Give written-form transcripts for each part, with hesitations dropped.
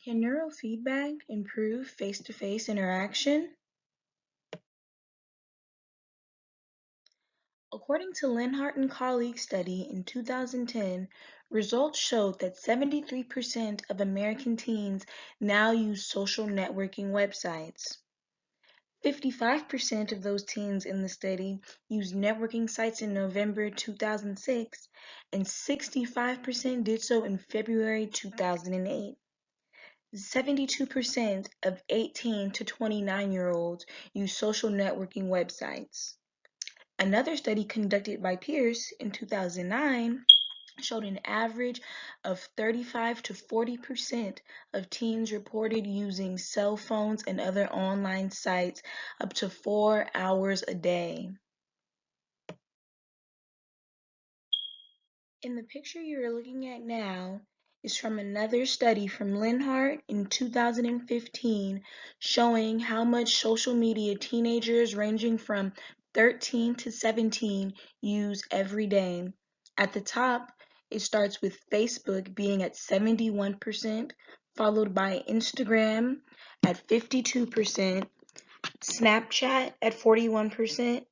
Can neurofeedback improve face-to-face interaction? According to Linhart and colleagues' study in 2010, results showed that 73% of American teens now use social networking websites. 55% of those teens in the study used networking sites in November 2006, and 65% did so in February 2008. 72% of 18 to 29-year-olds use social networking websites. Another study conducted by Pierce in 2009 showed an average of 35 to 40% of teens reported using cell phones and other online sites up to 4 hours a day. In the picture you're looking at now is from another study from Linhart in 2015 showing how much social media teenagers ranging from 13 to 17 use every day. At the top, it starts with Facebook being at 71%, followed by Instagram at 52%, Snapchat at 41%,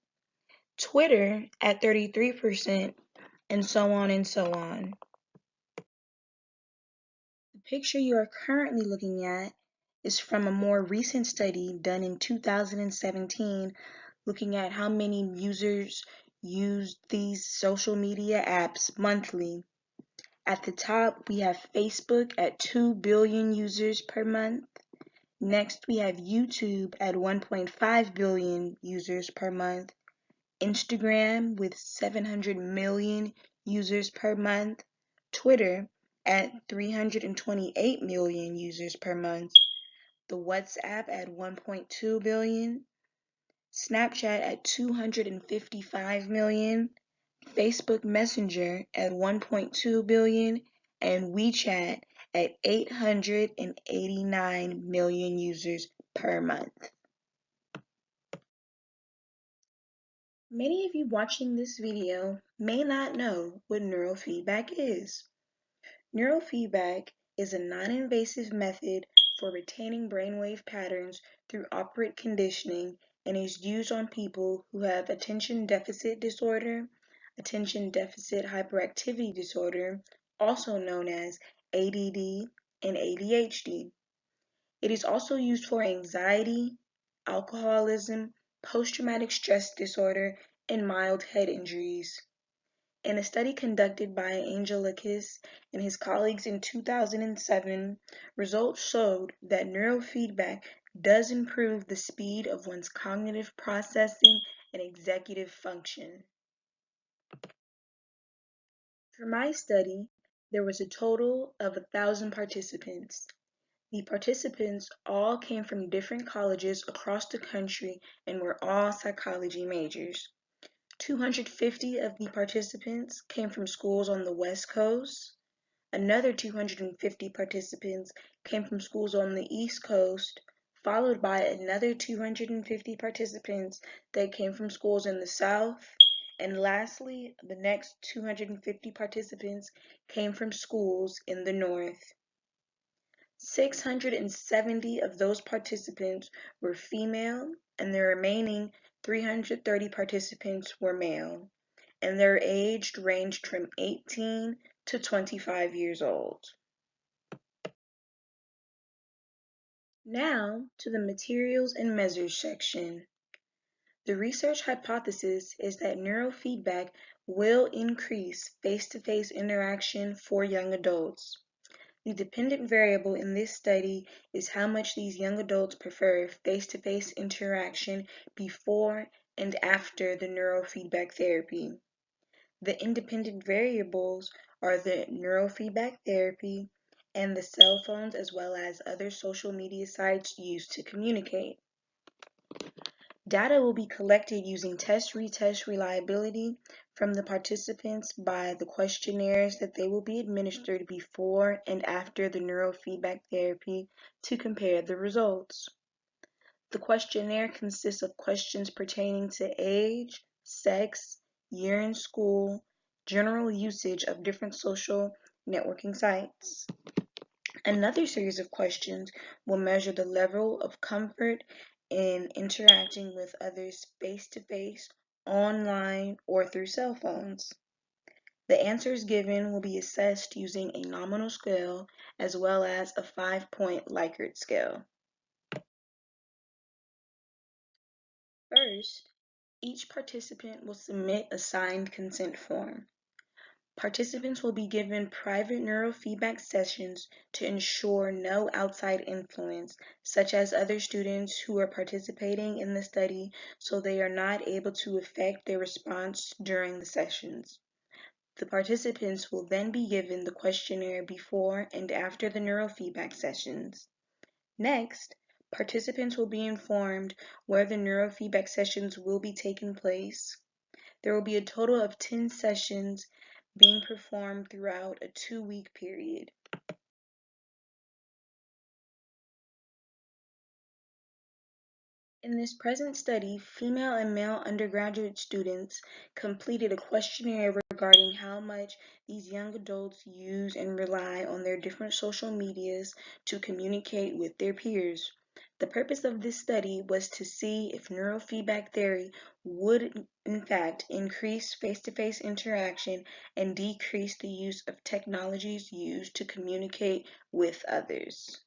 Twitter at 33%, and so on and so on. The picture you are currently looking at is from a more recent study done in 2017 looking at how many users use these social media apps monthly. At the top, we have Facebook at 2 billion users per month. Next, we have YouTube at 1.5 billion users per month. Instagram with 700 million users per month, Twitter at 328 million users per month, the WhatsApp at 1.2 billion, Snapchat at 255 million, Facebook Messenger at 1.2 billion, and WeChat at 889 million users per month. Many of you watching this video may not know what neurofeedback is. Neurofeedback is a non-invasive method for retaining brainwave patterns through operant conditioning and is used on people who have attention deficit disorder, attention deficit hyperactivity disorder, also known as ADD and ADHD. It is also used for anxiety, alcoholism, post-traumatic stress disorder, and mild head injuries. In a study conducted by Angelikis and his colleagues in 2007, results showed that neurofeedback does improve the speed of one's cognitive processing and executive function. For my study, there was a total of 1,000 participants. The participants all came from different colleges across the country and were all psychology majors. 250 of the participants came from schools on the West Coast. Another 250 participants came from schools on the East Coast, followed by another 250 participants that came from schools in the South. And lastly, the next 250 participants came from schools in the North. 670 of those participants were female, and the remaining 330 participants were male, and their age ranged from 18 to 25 years old. Now to the materials and measures section. The research hypothesis is that neurofeedback will increase face-to-face interaction for young adults. The dependent variable in this study is how much these young adults prefer face-to-face interaction before and after the neurofeedback therapy. The independent variables are the neurofeedback therapy and the cell phones as well as other social media sites used to communicate. Data will be collected using test-retest reliability from the participants by the questionnaires that they will be administered before and after the neurofeedback therapy to compare the results. The questionnaire consists of questions pertaining to age, sex, year in school, general usage of different social networking sites. Another series of questions will measure the level of comfort in interacting with others face-to-face, online, or through cell phones. The answers given will be assessed using a nominal scale as well as a 5-point Likert scale. First, each participant will submit a signed consent form. Participants will be given private neurofeedback sessions to ensure no outside influence, such as other students who are participating in the study, so they are not able to affect their response during the sessions. The participants will then be given the questionnaire before and after the neurofeedback sessions. Next, participants will be informed where the neurofeedback sessions will be taking place. There will be a total of 10 sessions being performed throughout a 2-week period. In this present study, female and male undergraduate students completed a questionnaire regarding how much these young adults use and rely on their different social medias to communicate with their peers. The purpose of this study was to see if neurofeedback theory would in fact increase face-to-face interaction and decrease the use of technologies used to communicate with others.